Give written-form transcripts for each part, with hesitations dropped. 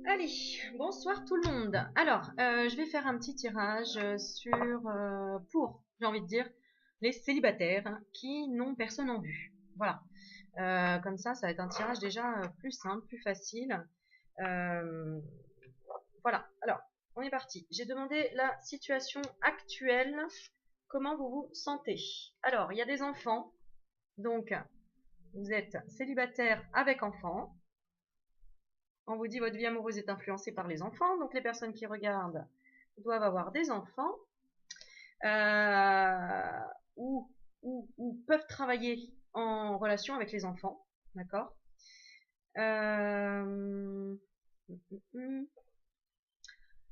Allez, bonsoir tout le monde. Alors, je vais faire un petit tirage pour, j'ai envie de dire, les célibataires qui n'ont personne en vue. Voilà. Comme ça va être un tirage déjà plus simple, plus facile. Euh, voilà. Alors, on est parti. J'ai demandé la situation actuelle. Comment vous vous sentez? Alors, il y a des enfants. Donc, vous êtes célibataire avec enfants. On vous dit votre vie amoureuse est influencée par les enfants, donc les personnes qui regardent doivent avoir des enfants euh, ou, ou peuvent travailler en relation avec les enfants, d'accord. euh,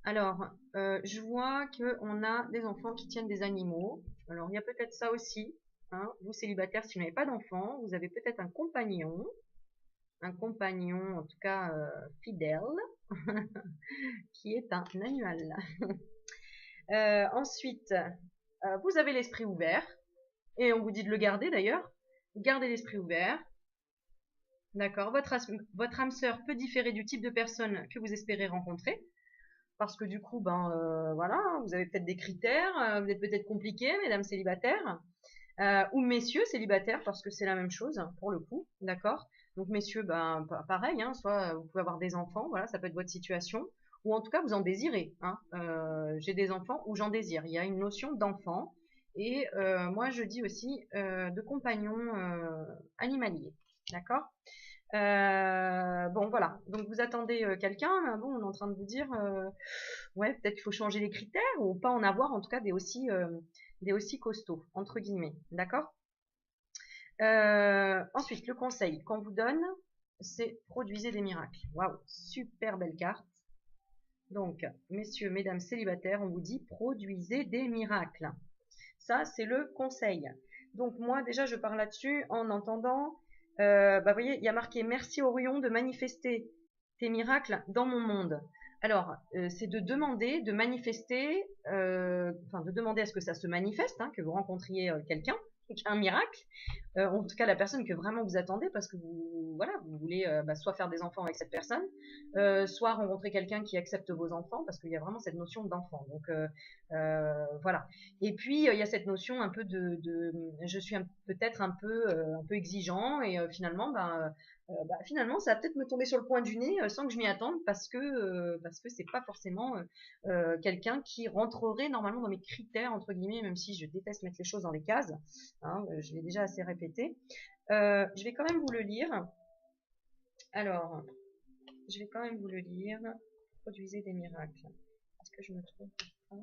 Alors, je vois qu'on a des enfants qui tiennent des animaux. Alors, il y a peut-être ça aussi. Hein. Vous, célibataires, si vous n'avez pas d'enfants, vous avez peut-être un compagnon en tout cas fidèle, qui est un animal. Ensuite, vous avez l'esprit ouvert, et on vous dit de le garder d'ailleurs. Gardez l'esprit ouvert. D'accord. Votre âme sœur peut différer du type de personne que vous espérez rencontrer. Parce que du coup, voilà, vous avez peut-être des critères, vous êtes peut-être compliqués, mesdames célibataires, ou messieurs célibataires, parce que c'est la même chose, pour le coup, d'accord. Donc messieurs, pareil, hein, soit vous pouvez avoir des enfants, voilà, ça peut être votre situation, ou en tout cas vous en désirez. Hein. J'ai des enfants ou j'en désire. Il y a une notion d'enfant, et moi je dis aussi de compagnon animalier, d'accord. Bon voilà, donc vous attendez quelqu'un, bon on est en train de vous dire, ouais peut-être qu'il faut changer les critères ou pas en avoir en tout cas des aussi costauds, entre guillemets, d'accord. Ensuite, le conseil qu'on vous donne, c'est produisez des miracles. Waouh, super belle carte. Donc, messieurs, mesdames célibataires, on vous dit produisez des miracles. Ça, c'est le conseil. Donc, moi, déjà, je parle là-dessus en entendant, vous voyez, il y a marqué merci Orion de manifester tes miracles dans mon monde. Alors, c'est de demander, de manifester, de demander à ce que ça se manifeste, hein, que vous rencontriez quelqu'un, un miracle, en tout cas la personne que vraiment vous attendez parce que vous voulez soit faire des enfants avec cette personne, soit rencontrer quelqu'un qui accepte vos enfants parce qu'il y a vraiment cette notion d'enfant. Donc voilà. Et puis il y a cette notion un peu de je suis peut-être un peu exigeant et finalement ça va peut-être me tomber sur le coin du nez sans que je m'y attende parce que c'est pas forcément quelqu'un qui rentrerait normalement dans mes critères entre guillemets, même si je déteste mettre les choses dans les cases. Hein, je l'ai déjà assez répété. Je vais quand même vous le lire. Alors, je vais quand même vous le lire. Produisez des miracles. Est-ce que je me trompe pas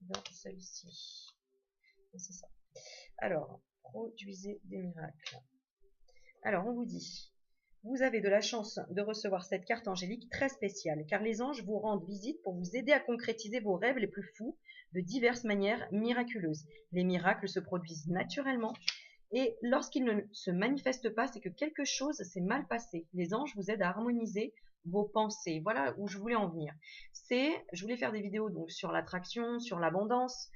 dans celle-ci? C'est ça. Alors, produisez des miracles. Alors, on vous dit, vous avez de la chance de recevoir cette carte angélique très spéciale, car les anges vous rendent visite pour vous aider à concrétiser vos rêves les plus fous de diverses manières miraculeuses. Les miracles se produisent naturellement, et lorsqu'ils ne se manifestent pas, c'est que quelque chose s'est mal passé. Les anges vous aident à harmoniser vos pensées. Voilà où je voulais en venir. Je voulais faire des vidéos donc sur l'attraction, sur l'abondance,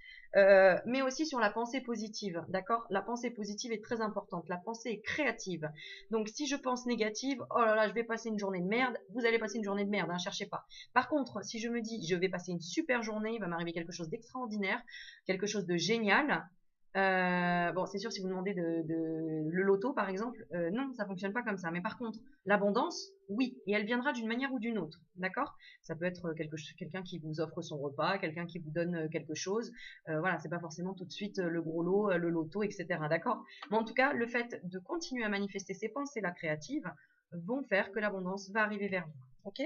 mais aussi sur la pensée positive, d'accord. La pensée positive est très importante, la pensée est créative. Donc si je pense négative, oh là là, je vais passer une journée de merde, vous allez passer une journée de merde, hein, cherchez pas. Par contre, si je me dis, je vais passer une super journée, il va m'arriver quelque chose d'extraordinaire, quelque chose de génial, bon, c'est sûr, si vous demandez le loto, par exemple, non, ça fonctionne pas comme ça. Mais par contre, l'abondance, oui, et elle viendra d'une manière ou d'une autre, d'accord. Ça peut être quelqu'un qui vous offre son repas, quelqu'un qui vous donne quelque chose. Voilà, c'est pas forcément tout de suite le gros lot, le loto, etc. D'accord. Mais en tout cas, le fait de continuer à manifester ces pensées-là créatives vont faire que l'abondance va arriver vers vous. Ok.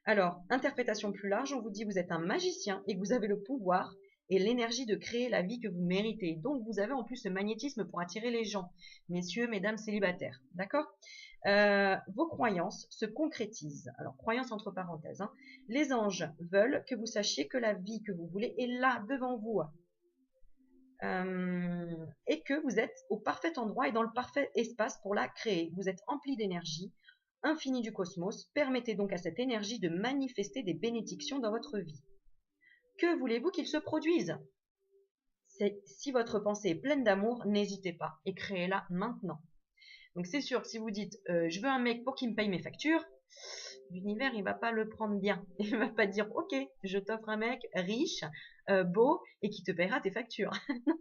Alors, interprétation plus large, on vous dit vous êtes un magicien et que vous avez le pouvoir et l'énergie de créer la vie que vous méritez. Donc, vous avez en plus ce magnétisme pour attirer les gens, messieurs, mesdames célibataires. D'accord. Vos croyances se concrétisent. Alors, croyances entre parenthèses. Hein. Les anges veulent que vous sachiez que la vie que vous voulez est là, devant vous. Et que vous êtes au parfait endroit et dans le parfait espace pour la créer. Vous êtes empli d'énergie, infini du cosmos. Permettez donc à cette énergie de manifester des bénédictions dans votre vie. Que voulez-vous qu'il se produise? Si votre pensée est pleine d'amour, n'hésitez pas et créez-la maintenant. Donc c'est sûr que si vous dites je veux un mec pour qu'il me paye mes factures, l'univers, il va pas le prendre bien. Il va pas dire, ok, je t'offre un mec riche, beau, et qui te paiera tes factures.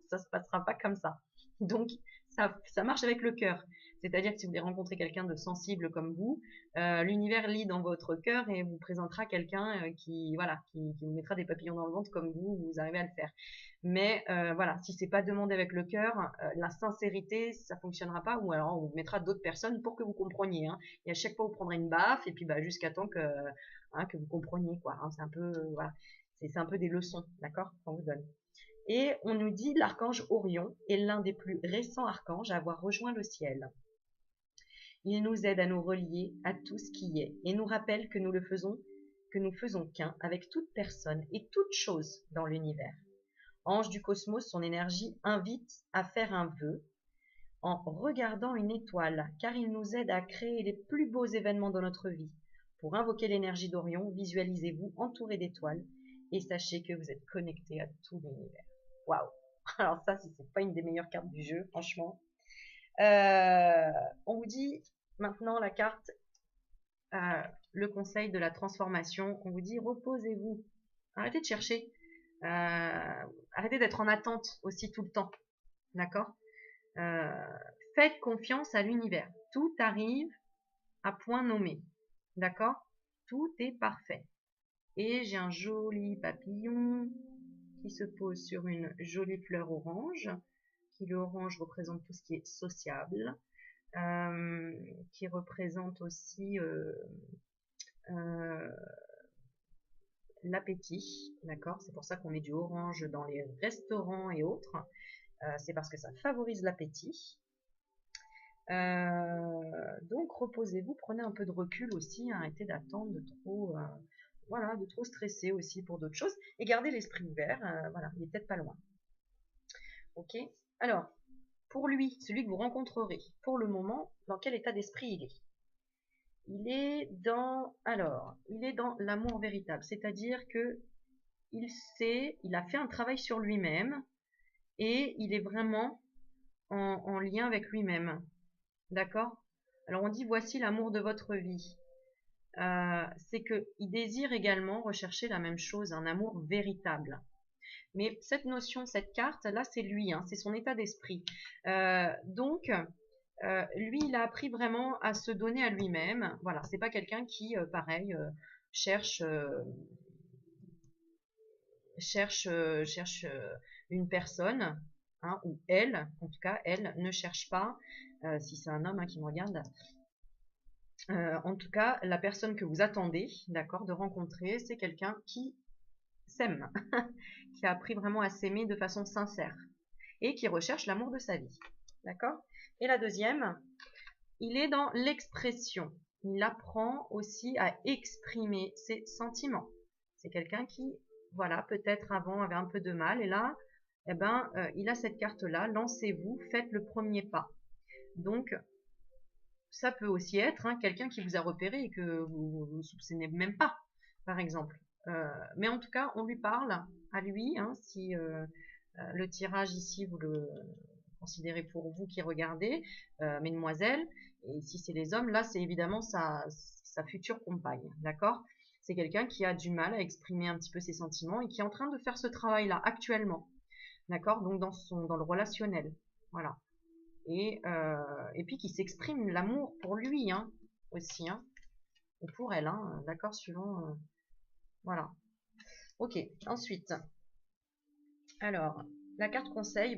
Ça se passera pas comme ça. Donc, ça marche avec le cœur. C'est-à-dire que si vous voulez rencontrer quelqu'un de sensible comme vous, l'univers lit dans votre cœur et vous présentera quelqu'un qui vous mettra des papillons dans le ventre comme vous arrivez à le faire. Mais voilà, si c'est pas demandé avec le cœur, la sincérité, ça fonctionnera pas. Ou alors on vous mettra d'autres personnes pour que vous compreniez. Hein. Et à chaque fois, vous prendrez une baffe et puis jusqu'à temps que vous compreniez quoi. Hein. C'est un peu voilà, c'est un peu des leçons, d'accord, qu'on vous donne. Et on nous dit l'archange Orion est l'un des plus récents archanges à avoir rejoint le ciel. Il nous aide à nous relier à tout ce qui est et nous rappelle que nous faisons qu'un avec toute personne et toute chose dans l'univers. Ange du cosmos, son énergie invite à faire un vœu en regardant une étoile, car il nous aide à créer les plus beaux événements dans notre vie. Pour invoquer l'énergie d'Orion, visualisez-vous entouré d'étoiles et sachez que vous êtes connecté à tout l'univers. Waouh! Alors ça, si c'est pas une des meilleures cartes du jeu, franchement. On vous dit maintenant la carte, le conseil de la transformation. On vous dit reposez-vous. Arrêtez de chercher. Arrêtez d'être en attente aussi tout le temps. D'accord? Faites confiance à l'univers. Tout arrive à point nommé. D'accord? Tout est parfait. Et j'ai un joli papillon qui se pose sur une jolie fleur orange. L'orange représente tout ce qui est sociable. Qui représente aussi l'appétit, d'accord? C'est pour ça qu'on met du orange dans les restaurants et autres. C'est parce que ça favorise l'appétit. Donc reposez-vous, prenez un peu de recul aussi, arrêtez d'attendre de trop, de trop stresser aussi pour d'autres choses et gardez l'esprit ouvert. Voilà, il est peut-être pas loin. Ok. Alors, pour lui, celui que vous rencontrerez, pour le moment, dans quel état d'esprit il est? Il est dans l'amour véritable, c'est-à-dire que il a fait un travail sur lui-même et il est vraiment en lien avec lui-même. D'accord? Alors on dit voici l'amour de votre vie. C'est qu'il désire également rechercher la même chose, un amour véritable. Mais cette notion, cette carte, là, c'est lui, hein, c'est son état d'esprit. Donc, lui, il a appris vraiment à se donner à lui-même. Voilà, c'est pas quelqu'un qui, pareil, cherche une personne, hein, ou elle, en tout cas, elle ne cherche pas, si c'est un homme hein, qui me regarde, en tout cas, la personne que vous attendez, d'accord, de rencontrer, c'est quelqu'un qui s'aime, qui a appris vraiment à s'aimer de façon sincère et qui recherche l'amour de sa vie, d'accord. Et la deuxième, il est dans l'expression. Il apprend aussi à exprimer ses sentiments. C'est quelqu'un qui, voilà, peut-être avant avait un peu de mal et là, il a cette carte-là. Lancez-vous, faites le premier pas. Donc, ça peut aussi être hein, quelqu'un qui vous a repéré et que vous ne soupçonnez même pas, par exemple. Mais en tout cas, on lui parle à lui. Hein, si le tirage ici, vous le considérez pour vous qui regardez, mesdemoiselles, et si c'est les hommes, là, c'est évidemment sa future compagne, d'accord? C'est quelqu'un qui a du mal à exprimer un petit peu ses sentiments et qui est en train de faire ce travail-là actuellement, d'accord? Donc dans le relationnel, voilà. Et puis qui s'exprime l'amour pour lui, hein, aussi, hein, ou pour elle, hein, d'accord, suivant, voilà. Ok, ensuite, alors, la carte conseil,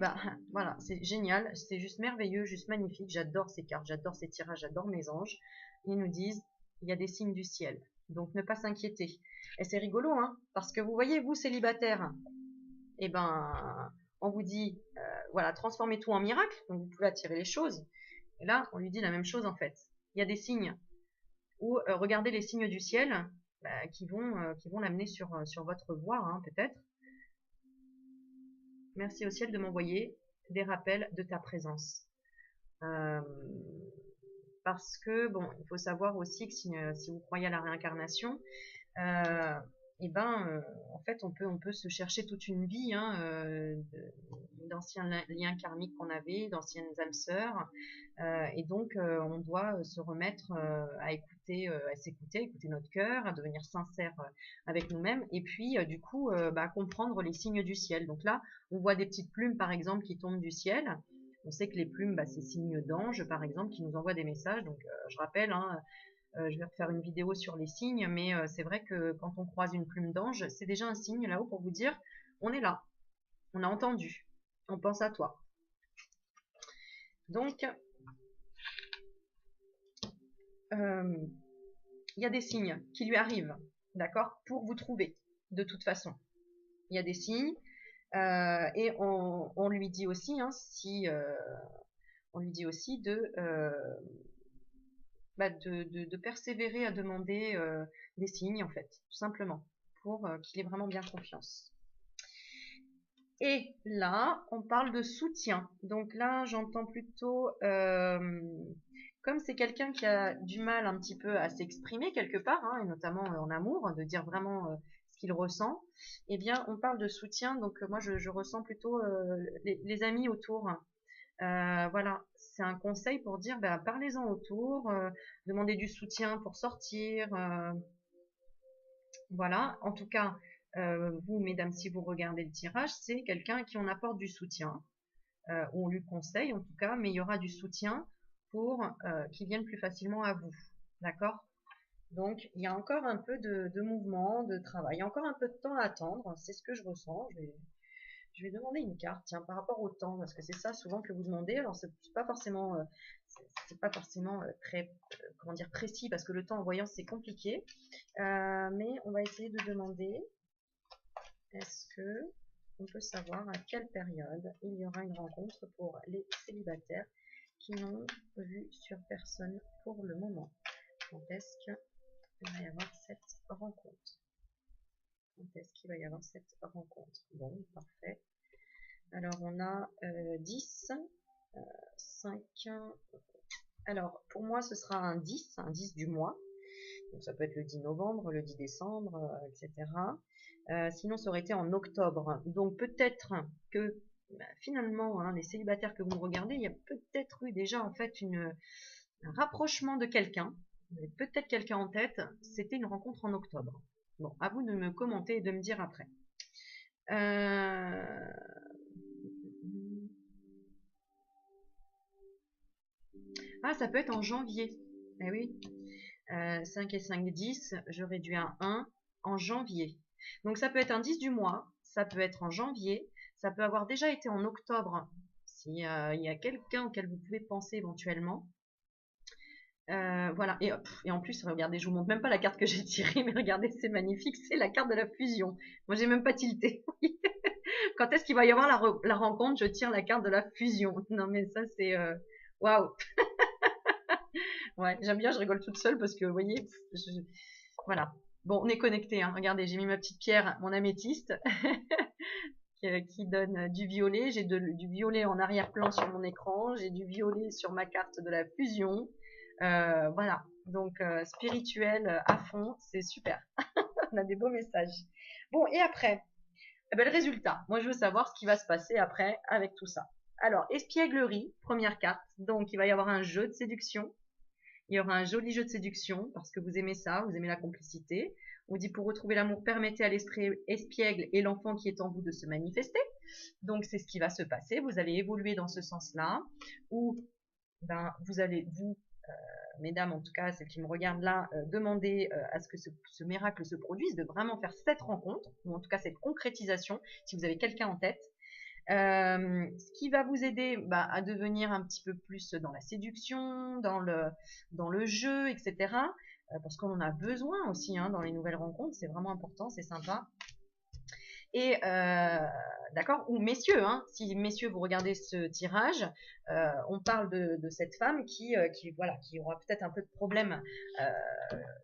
voilà, c'est génial, c'est juste merveilleux, juste magnifique, j'adore ces cartes, j'adore ces tirages, j'adore mes anges. Ils nous disent, il y a des signes du ciel, donc ne pas s'inquiéter. Et c'est rigolo, hein, parce que vous voyez, vous célibataires, eh ben, on vous dit, voilà, transformez tout en miracle, donc vous pouvez attirer les choses. Et là, on lui dit la même chose en fait. Il y a des signes, ou regardez les signes du ciel qui vont l'amener sur votre voie, hein, peut-être. Merci au ciel de m'envoyer des rappels de ta présence. Parce que, bon, il faut savoir aussi que si vous croyez à la réincarnation, et ben, en fait, on peut se chercher toute une vie, hein, d'anciens liens karmiques qu'on avait, d'anciennes âmes sœurs, et donc on doit se remettre à écouter, à s'écouter, à écouter notre cœur, à devenir sincère avec nous-mêmes, et puis du coup, bah, comprendre les signes du ciel. Donc là, on voit des petites plumes, par exemple, qui tombent du ciel. On sait que les plumes, bah, c'est signes d'anges, par exemple, qui nous envoient des messages. Donc, je rappelle, hein, je vais refaire une vidéo sur les signes, mais c'est vrai que quand on croise une plume d'ange, c'est déjà un signe là-haut pour vous dire, on est là, on a entendu, on pense à toi. Donc, il y a des signes qui lui arrivent, d'accord, pour vous trouver, de toute façon. Il y a des signes, et on lui dit aussi, hein, si on lui dit aussi de persévérer à demander des signes, en fait, tout simplement, pour qu'il ait vraiment bien confiance. Et là, on parle de soutien. Donc là, j'entends plutôt, comme c'est quelqu'un qui a du mal un petit peu à s'exprimer quelque part, hein, et notamment en amour, de dire vraiment ce qu'il ressent, eh bien, on parle de soutien. Donc moi, je ressens plutôt les amis autour. Voilà, c'est un conseil pour dire, bah, parlez-en autour, demandez du soutien pour sortir. Voilà, en tout cas, vous, mesdames, si vous regardez le tirage, c'est quelqu'un à qui on apporte du soutien, ou on lui conseille en tout cas, mais il y aura du soutien pour qu'il vienne plus facilement à vous. D'accord? Donc, il y a encore un peu de mouvement, de travail, il y a encore un peu de temps à attendre, c'est ce que je ressens. Je vais demander une carte, tiens, par rapport au temps, parce que c'est ça souvent que vous demandez. Alors, c'est pas forcément, c'est pas forcément très, comment dire, précis, parce que le temps en voyance, c'est compliqué. Mais on va essayer de demander, est-ce que on peut savoir à quelle période il y aura une rencontre pour les célibataires qui n'ont vu sur personne pour le moment. Quand est-ce qu'il va y avoir cette rencontre? Quand est-ce qu'il va y avoir cette rencontre? Bon, parfait. Alors, on a 10, 5. Alors, pour moi, ce sera un 10 du mois. Donc, ça peut être le 10 novembre, le 10 décembre, etc. Sinon, ça aurait été en octobre. Donc, peut-être que finalement, hein, les célibataires que vous me regardez, il y a peut-être eu déjà en fait un rapprochement de quelqu'un. Vous avez peut-être quelqu'un en tête. C'était une rencontre en octobre. Bon, à vous de me commenter et de me dire après. Ah, ça peut être en janvier. Eh oui. 5 et 5, 10. Je réduis à 1 en janvier. Donc, ça peut être un 10 du mois. Ça peut être en janvier. Ça peut avoir déjà été en octobre. S'il y a quelqu'un auquel vous pouvez penser éventuellement. Voilà, et hop, et en plus, regardez, je vous montre même pas la carte que j'ai tirée, mais regardez, c'est magnifique, c'est la carte de la fusion. Moi, j'ai même pas tilté. Quand est-ce qu'il va y avoir la rencontre? Je tire la carte de la fusion. Non, mais ça, c'est waouh. Ouais, j'aime bien, je rigole toute seule parce que, vous voyez, voilà. Bon, on est connectés, hein. Regardez, j'ai mis ma petite pierre, mon améthyste, qui donne du violet. J'ai du violet en arrière-plan sur mon écran. J'ai du violet sur ma carte de la fusion. Voilà, donc spirituel à fond, c'est super. On a des beaux messages. Bon, et après, eh ben, le résultat. Moi, je veux savoir ce qui va se passer après avec tout ça. Alors, espièglerie, première carte. Donc, il va y avoir un jeu de séduction. Il y aura un joli jeu de séduction parce que vous aimez ça, vous aimez la complicité. On dit pour retrouver l'amour, permettez à l'esprit espiègle et l'enfant qui est en vous de se manifester. Donc, c'est ce qui va se passer. Vous allez évoluer dans ce sens-là où ben, vous allez, vous, mesdames, en tout cas, celles qui me regardent là, demander à ce que ce miracle se produise, de vraiment faire cette rencontre, ou en tout cas cette concrétisation, si vous avez quelqu'un en tête. Ce qui va vous aider à devenir un petit peu plus dans la séduction, dans le jeu, etc. Parce qu'on en a besoin aussi hein, dans les nouvelles rencontres, c'est vraiment important, c'est sympa. Et d'accord, ou messieurs, hein, si messieurs vous regardez ce tirage, on parle de cette femme qui voilà, qui aura peut-être un peu de problème,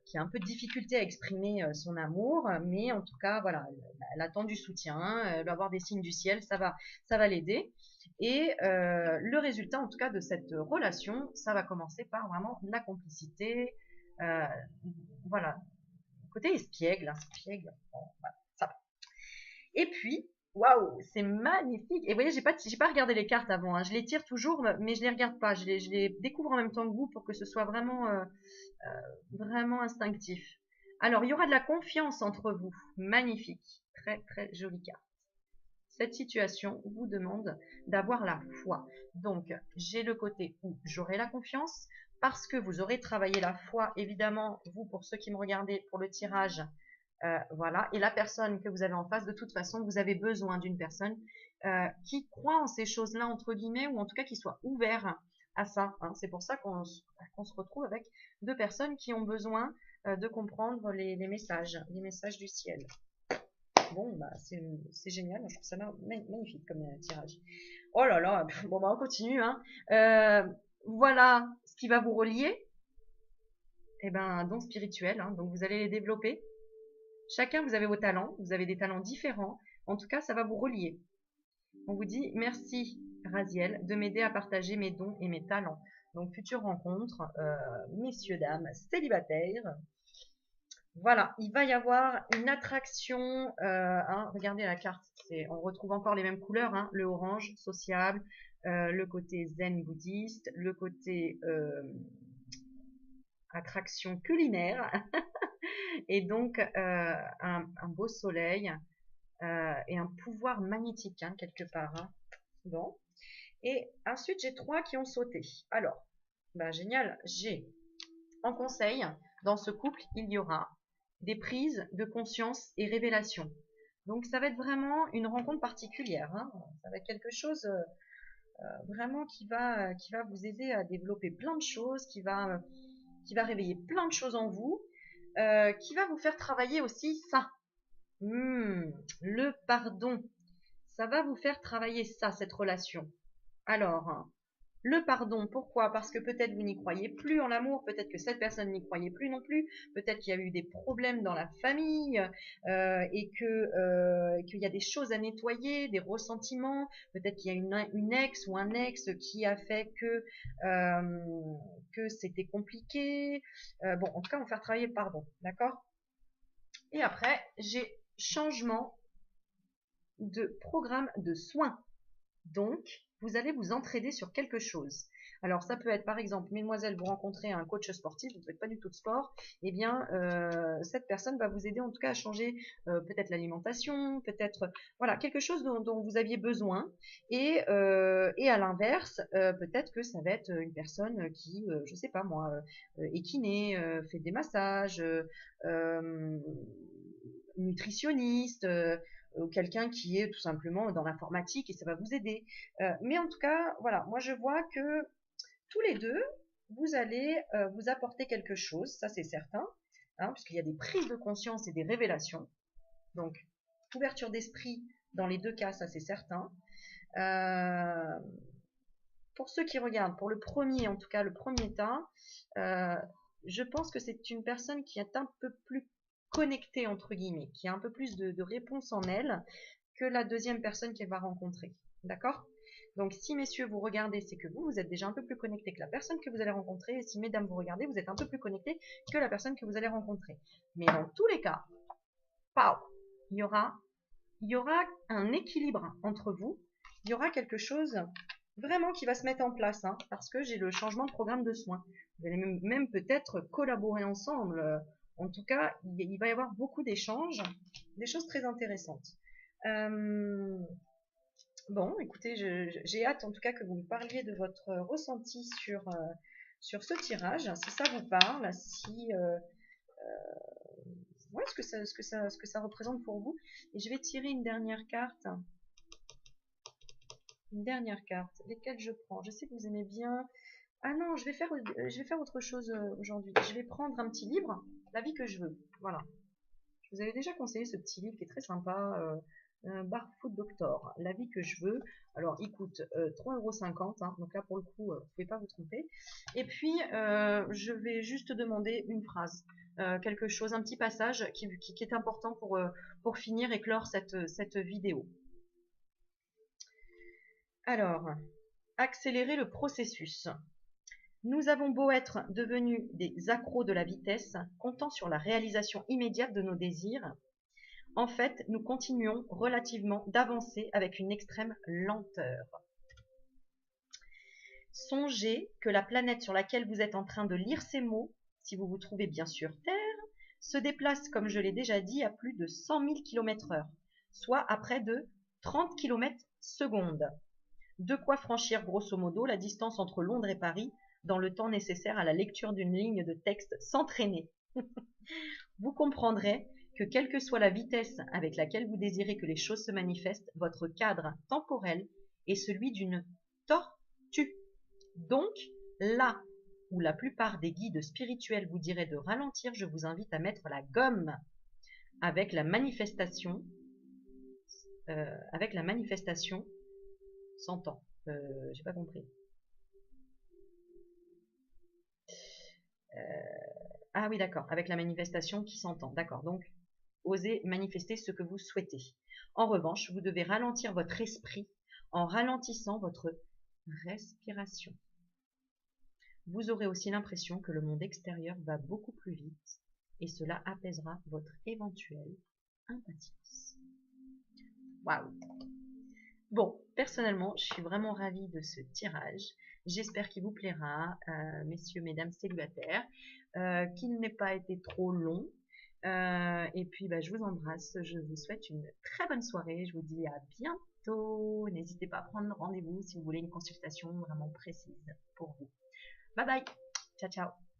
qui a un peu de difficulté à exprimer son amour, mais en tout cas, voilà, elle attend du soutien, elle va avoir des signes du ciel, ça va l'aider. Et le résultat, en tout cas, de cette relation, ça va commencer par vraiment la complicité, voilà, côté espiègle, hein, espiègle. Bon, voilà, ça va. Et puis, waouh, c'est magnifique. Et vous voyez, j'ai pas regardé les cartes avant, hein. Je les tire toujours, mais je les regarde pas. Je les découvre en même temps que vous pour que ce soit vraiment, vraiment instinctif. Alors, il y aura de la confiance entre vous. Magnifique. Très, très jolie carte. Cette situation vous demande d'avoir la foi. Donc, j'ai le côté où j'aurai la confiance parce que vous aurez travaillé la foi, évidemment, vous, pour ceux qui me regardez, pour le tirage, voilà. Et la personne que vous avez en face, de toute façon, vous avez besoin d'une personne qui croit en ces choses-là, entre guillemets, ou en tout cas qui soit ouvert à ça, hein. C'est pour ça qu'on se retrouve avec deux personnes qui ont besoin de comprendre les messages du ciel. Bon, bah, c'est génial, je trouve ça magnifique comme tirage. Oh là là, bon, bah, on continue, hein. Voilà ce qui va vous relier. Eh ben, un don spirituel, hein, donc vous allez les développer. Chacun, vous avez vos talents, vous avez des talents différents. En tout cas, ça va vous relier. On vous dit merci, Raziel, de m'aider à partager mes dons et mes talents. Donc, future rencontre, messieurs, dames, célibataires. Voilà, il va y avoir une attraction. Hein, regardez la carte, on retrouve encore les mêmes couleurs, hein, le orange, sociable, le côté zen bouddhiste, le côté attraction culinaire, et donc un beau soleil et un pouvoir magnétique, hein, quelque part. Hein. Bon. Et ensuite, j'ai 3 qui ont sauté. Alors, bah, génial, j'ai en conseil, dans ce couple, il y aura des prises de conscience et révélations. Donc, ça va être vraiment une rencontre particulière. Hein. Ça va être quelque chose vraiment qui va vous aider à développer plein de choses, qui va réveiller plein de choses en vous, qui va vous faire travailler aussi ça. Le pardon. Ça va vous faire travailler ça, cette relation. Alors, le pardon, pourquoi? Parce que peut-être vous n'y croyez plus en l'amour, peut-être que cette personne n'y croyait plus non plus, peut-être qu'il y a eu des problèmes dans la famille et qu'il y a des choses à nettoyer, des ressentiments, peut-être qu'il y a une ex ou un ex qui a fait que c'était compliqué. Bon, en tout cas, on va faire travailler le pardon, d'accord? Et après, j'ai changement de programme de soins. Donc, vous allez vous entraider sur quelque chose. Alors, ça peut être, par exemple, mesdemoiselles, vous rencontrez un coach sportif, vous ne faites pas du tout de sport, eh bien, cette personne va vous aider en tout cas à changer peut-être l'alimentation, peut-être, voilà, quelque chose dont vous aviez besoin. Et à l'inverse, peut-être que ça va être une personne qui, je sais pas moi, est kiné, fait des massages, nutritionniste, ou quelqu'un qui est tout simplement dans l'informatique et ça va vous aider. Mais en tout cas, voilà, moi je vois que tous les deux, vous allez vous apporter quelque chose, ça c'est certain, hein, puisqu'il y a des prises de conscience et des révélations. Donc, ouverture d'esprit dans les deux cas, ça c'est certain. Pour ceux qui regardent, pour le premier, en tout cas le premier tas, je pense que c'est une personne qui est un peu plus connectée, entre guillemets, qui a un peu plus de réponse en elle que la deuxième personne qu'elle va rencontrer. D'accord? Donc, si messieurs, vous regardez, c'est que vous êtes déjà un peu plus connecté que la personne que vous allez rencontrer. Et si mesdames, vous regardez, vous êtes un peu plus connecté que la personne que vous allez rencontrer. Mais dans tous les cas, il y aura un équilibre entre vous. Il y aura quelque chose vraiment qui va se mettre en place, hein, parce que j'ai le changement de programme de soins. Vous allez même peut-être collaborer ensemble. En tout cas, il va y avoir beaucoup d'échanges, des choses très intéressantes. Bon, écoutez, j'ai hâte en tout cas que vous me parliez de votre ressenti sur ce tirage, si ça vous parle, si ouais, ce que ça représente pour vous. Et je vais tirer une dernière carte. Une dernière carte. Lesquelles je prends? Je sais que vous aimez bien. Ah non, je vais faire autre chose aujourd'hui. Je vais prendre un petit livre, La vie que je veux. Voilà. Je vous avais déjà conseillé ce petit livre qui est très sympa. Barefoot Doctor, La vie que je veux. Alors, il coûte 3,50 €, hein, donc là, pour le coup, vous ne pouvez pas vous tromper. Et puis, je vais juste demander une phrase, quelque chose, un petit passage qui est important pour finir et clore cette vidéo. Alors, accélérer le processus. Nous avons beau être devenus des accros de la vitesse, comptant sur la réalisation immédiate de nos désirs, en fait, nous continuons relativement d'avancer avec une extrême lenteur. Songez que la planète sur laquelle vous êtes en train de lire ces mots, si vous vous trouvez bien sur Terre, se déplace, comme je l'ai déjà dit, à plus de 100 000 km/h, soit à près de 30 km/s. De quoi franchir grosso modo la distance entre Londres et Paris dans le temps nécessaire à la lecture d'une ligne de texte sans traîner. Vous comprendrez que quelle que soit la vitesse avec laquelle vous désirez que les choses se manifestent, votre cadre temporel est celui d'une tortue. Donc, là où la plupart des guides spirituels vous diraient de ralentir, je vous invite à mettre la gomme avec la manifestation s'entend. J'ai pas compris. Ah oui, d'accord, avec la manifestation qui s'entend. D'accord, donc osez manifester ce que vous souhaitez. En revanche, vous devez ralentir votre esprit en ralentissant votre respiration. Vous aurez aussi l'impression que le monde extérieur va beaucoup plus vite et cela apaisera votre éventuelle impatience. Waouh! Bon, personnellement, je suis vraiment ravie de ce tirage. J'espère qu'il vous plaira, messieurs, mesdames célibataires, qu'il n'ait pas été trop long. Et puis, je vous embrasse. Je vous souhaite une très bonne soirée. Je vous dis à bientôt. N'hésitez pas à prendre rendez-vous si vous voulez une consultation vraiment précise pour vous. Bye bye. Ciao, ciao.